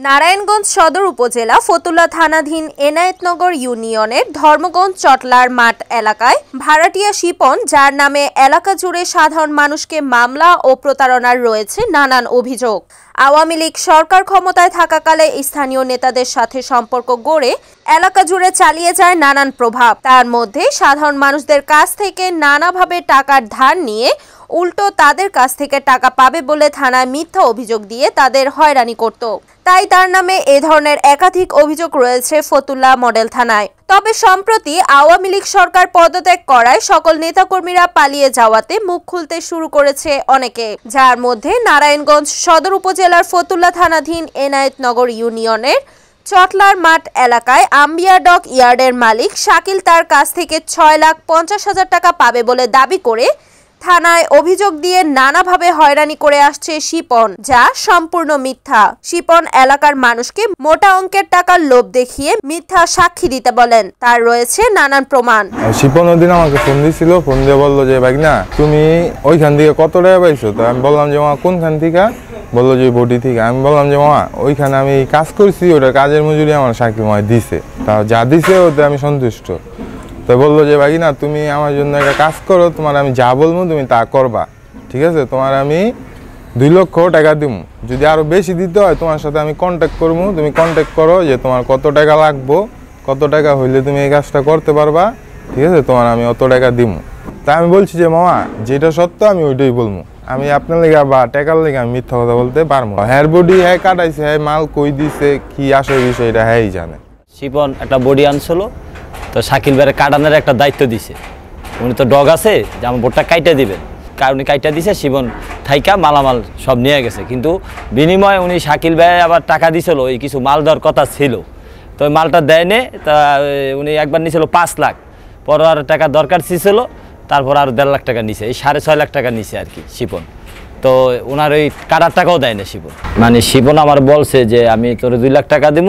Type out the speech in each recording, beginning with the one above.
নারায়ণগঞ্জ সদর উপজেলা ফতুল্লা থানাধীন এনায়েতনগর ইউনিয়নের ধর্মগঞ্জ চটলার মাঠ এলাকায় ভাড়াটিয়া শিপন, যার নামে এলাকা জুড়ে সাধারণ মানুষকে মামলা ও প্রতারণার রয়েছে নানান অভিযোগ। আওয়ামী লীগ সরকার ক্ষমতায় থাকাকালে স্থানীয় নেতাদের সাথে সম্পর্ক গড়ে এলাকা জুড়ে চালিয়ে যায় নানান প্রভাব। তার মধ্যে সাধারণ মানুষদের কাছ থেকে নানাভাবে টাকার ধার নিয়ে উল্টো তাদের কাছ থেকে টাকা পাবে বলে থানায় মিথ্যা অভিযোগ দিয়ে তাদের হয়রানি করত। তাই তার নামে এ ধরনের একাধিক অভিযোগ রয়েছে ফতুল্লা মডেল থানায়। তবে সম্প্রতি আওয়ামী লীগ সরকার পদত্যাগ করায় সকল নেতাকর্মীরা পালিয়ে যাওয়াতে মুখ খুলতে শুরু করেছে অনেকে, যার মধ্যে নারায়ণগঞ্জ সদর উপজেলার ফতুল্লা থানাধীন এনায়েতনগর ইউনিয়নের চটলার মাঠ এলাকায় আম্বিয়া ডক ইয়ার্ডের মালিক শাকিল তার কাছ থেকে 6,50,000 টাকা পাবে বলে দাবি করে থানায় অভিযোগ দিয়ে নানাভাবে হয়রানি করে আসছে শিপন, যা সম্পূর্ণ মিথ্যা। শিপন এলাকার মানুষকে মোটা অঙ্কের টাকার লোভ দেখিয়ে মিথ্যা সাক্ষী দিতে বলেন। তার রয়েছে নানান প্রমাণ। শিপন ওদিন আমাকে ফোন দিয়েছিল, ফোন দিয়ে বললো যে ভাই না তুমি ওইখান থেকে কত টাকা পাইছো। তো আমি বললাম যে মা কোনখান থেকে, বললো যে বডি থেকে। আমি বললাম যে মা ওইখানে আমি কাজ করছি, ওটা কাজের মজুরি আমার সাক্ষী মা দিছে, তা যা দিছে ওতে আমি সন্তুষ্ট। তো বললো যে ভাই না তুমি আমার জন্য একটা কাজ করো, তোমার আমি যা বলবো তুমি তা করবা, ঠিক আছে? তোমার আমি 2 লক্ষ টাকা দিব, যদি আরো বেশি দিতে হয় তোমার সাথে আমি কন্ট্যাক্ট করবো, তুমি কন্ট্যাক্ট করো যে তোমার কত টাকা লাগবো, কত টাকা হইলে তুমি এই কাজটা করতে পারবা, ঠিক আছে? তোমার আমি অত টাকা দিব। তা আমি বলছি যে মামা যেটা সত্য আমি ওইটাই বলবো, আমি আপনার লেগে বা টাকার লেগে আমি মিথ্যা কথা বলতে পারবো। হেয়ার বডি হ্যাঁ কাটাইছে, হ্যাঁ মাল কই দিছে, কি আসল বিষয় এটা হ্যাঁই জানে। শিপন একটা বডি আনছিল, তো শাকিল ভাইয়ের কাটানোর একটা দায়িত্ব দিছে। উনি তো ডগ আছে যে আমার বোটটা কাইটা দিবেন, উনি কাইটা দিছে, শিবন থাইকা মালামাল সব নিয়ে গেছে। কিন্তু বিনিময়ে উনি শাকিল ভাই আবার টাকা দিছিল, ওই কিছু মাল দেওয়ার কথা ছিল, তো ওই মালটা দেয়নি। তা উনি একবার নিয়েছিল 5 লাখ, পর আর টাকা দরকার ছিল, তারপর আর 1.5 লাখ টাকা নিছে, এই 6.5 লাখ টাকা নিছে আর কি শিপন। তো ওনার ওই কাটার টাকাও দেয় না শিপন। মানে শিপন আমার বলছে যে আমি তোর 2 লাখ টাকা দিব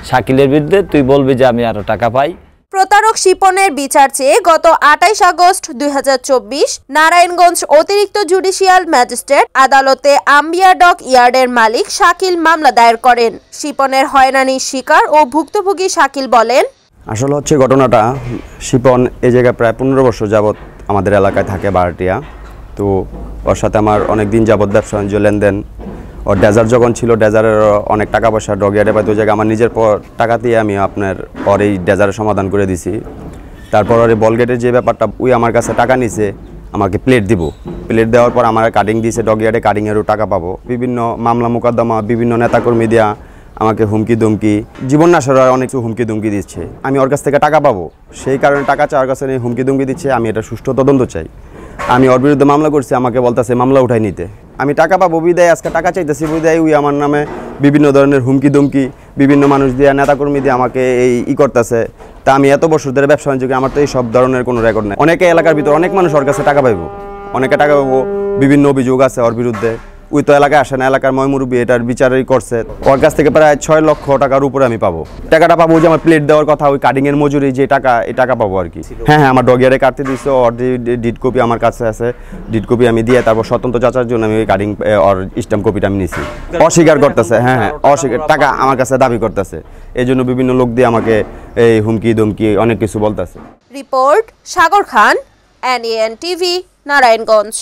শাকিলের বিরুদ্ধে, তুই বলবি যে আমি আরো টাকা পাই। প্রতারক শিপনের বিচার চেয়ে গত 28 আগস্ট 2024 নারায়ণগঞ্জ অতিরিক্ত জুডিশিয়াল ম্যাজিস্ট্রেট আদালতে আম্বিয়া ডক ইয়ার্ডের মালিক শাকিল মামলা দায়ের করেন। শিপনের হয়রানির শিকার ও ভুক্তভোগী শাকিল বলেন, আসলে হচ্ছে ঘটনাটা, শিপন এই জায়গায় প্রায় 15 বছর যাবৎ আমাদের এলাকায় থাকে ভাড়াটিয়া। তো ওর সাথে আমার অনেক দিন যাবৎ ব্যবসা বাণিজ্য লেনদেন। ওর ডেজার যখন ছিল, ডেজারের অনেক টাকা পয়সা ডগিয়ারে পাইতো, ওই জায়গায় আমার নিজের টাকা দিয়ে আমি আপনার ওর এই ডেজারের সমাধান করে দিছি। তারপর ওর এই বলগেটের যে ব্যাপারটা, ওই আমার কাছে টাকা নিছে, আমাকে প্লেট দিব, প্লেট দেওয়ার পর আমার কাটিং দিয়েছে, ডগিয়ারে কাটিংয়েরও টাকা পাবো। বিভিন্ন মামলা মোকদ্দমা, বিভিন্ন নেতাকর্মী দেওয়া আমাকে হুমকি দুমকি, জীবন নাশের অনেক হুমকি দুমকি দিচ্ছে। আমি ওর কাছ থেকে টাকা পাবো, সেই কারণে টাকা চাওয়ার কাছে হুমকি দুমকি দিচ্ছে। আমি এটা সুষ্ঠু তদন্ত চাই। আমি ওর বিরুদ্ধে মামলা করছি, আমাকে বলতেছে মামলা উঠাই নিতে। আমি টাকা পাবো বিদায় আজকে টাকা চাইতেছি বিদায়, ওই আমার নামে বিভিন্ন ধরনের হুমকি দুমকি, বিভিন্ন মানুষ দিয়ে, নেতাকর্মী দিয়ে আমাকে এই করতেছে। তা আমি এত বছর ধরে ব্যবসা বাণিজ্য, আমার তো এই সব ধরনের কোনো রেকর্ড নেই। অনেকে এলাকার ভিতরে অনেক মানুষ ওর কাছে টাকা পাইবো, অনেকে টাকা পাবো, বিভিন্ন অভিযোগ আছে ওর বিরুদ্ধে। ওই তো এলাকায় আসে না, এলাকার ময়মুরব্বী এটার বিচারই করছে। ওর কাছ থেকে প্রায় 6 লক্ষ টাকার উপরে আমি পাবো। টাকাটা পাবো যে আমার প্লেট দেওয়ার কথা, ওই কাটিংয়ের মজুরি যে টাকা, এই টাকা পাবো আর কি। হ্যাঁ, আমার ডগিয়ারে কাটতে দিচ্ছে, ওর ডিড কপি আমার কাছে আছে, ডিড কপি আমি দিয়ে তারপর স্বতন্ত্র যাচার জন্য আমি ওই কাটিং ওর স্ট্যাম্প কপিটা আমি নিছি। অস্বীকার করতেছে, হ্যাঁ অস্বীকার, টাকা আমার কাছে দাবি করতেছে। এই জন্য বিভিন্ন লোক দিয়ে আমাকে এই হুমকি ধমকি অনেক কিছু বলতেছে। রিপোর্ট সাগর খান, NAN TV, নারায়ণগঞ্জ।